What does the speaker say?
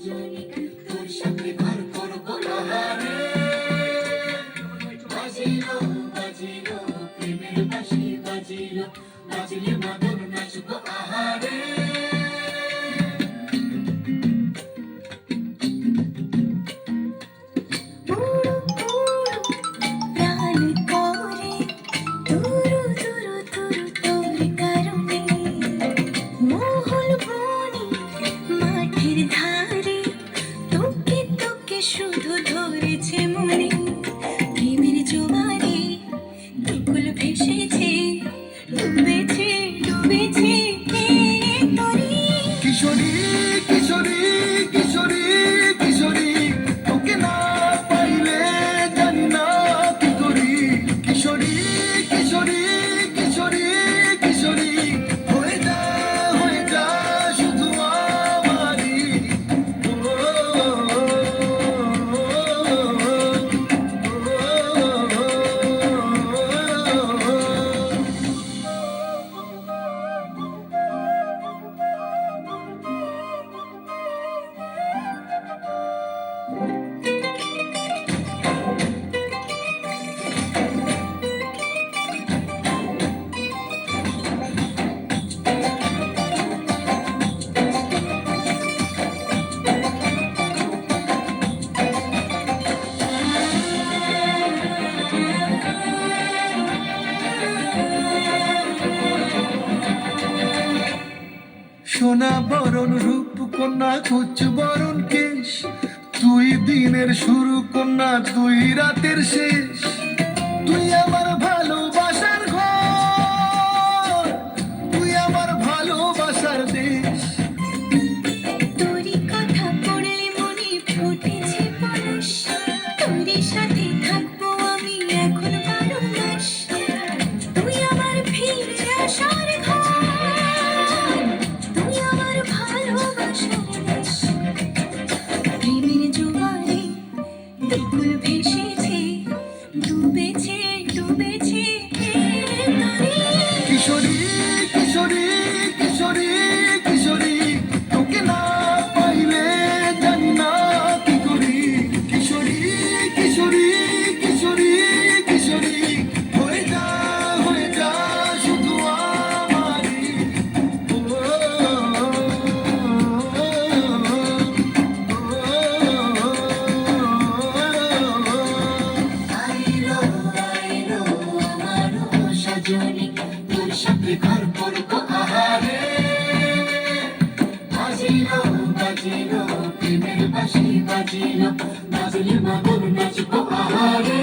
সজনী তোর সাথে ঘর করবো আহারে বাজিলো বাজিলো প্রেমের বাঁশি বাজিলো বাজিলে মাদল নাচবো আহারে শুধু ধরেছে মনে প্রেমের জোয়ারে দুকুল ভেসেছে ডুবেছে ডুবেছে কিশোরী কিশোরী কিশোরী কিশোরী তোকে না পাইলে জানি না কি করি কিশোরী কিশোরী কিশোরী কিশোরী হয়ে যা শুধু আমারই সোনা বরণ রূপ কন্যা কুচ বরণ কেশ তুই দিনের শুরু কন্যা তুই রাতের শেষ তুই আমার ভালোবাসার ঘর তুই আমার ভালোবাসার দেশ তোরই কথা পড়লে মনে ফুটেছে পরশ তোরই সাথে থাকবো আমি এখন 12 মাস তুই আমার ফিরে আসার ঘর তুই আমার ভালোবাসার দেশ প্রেমের জোয়ারে দুকুল ভেসেছে ডুবেছে ডুবেছে কিশোরী কিশোরী কিশোরী কিশোরী তোকে না পাইলে জানি না কি করি কিশোরী কিশোরী কিশোরী কিশোরী হয়ে যা শুধু আমারই আইলো আইলো আমার সজনী তোর সাথে ঘর করবো আহারে বাজিলো বাজিলো প্রেমের বাঁশি বাজিলো বাজিলে মাদল নাচবো আহারে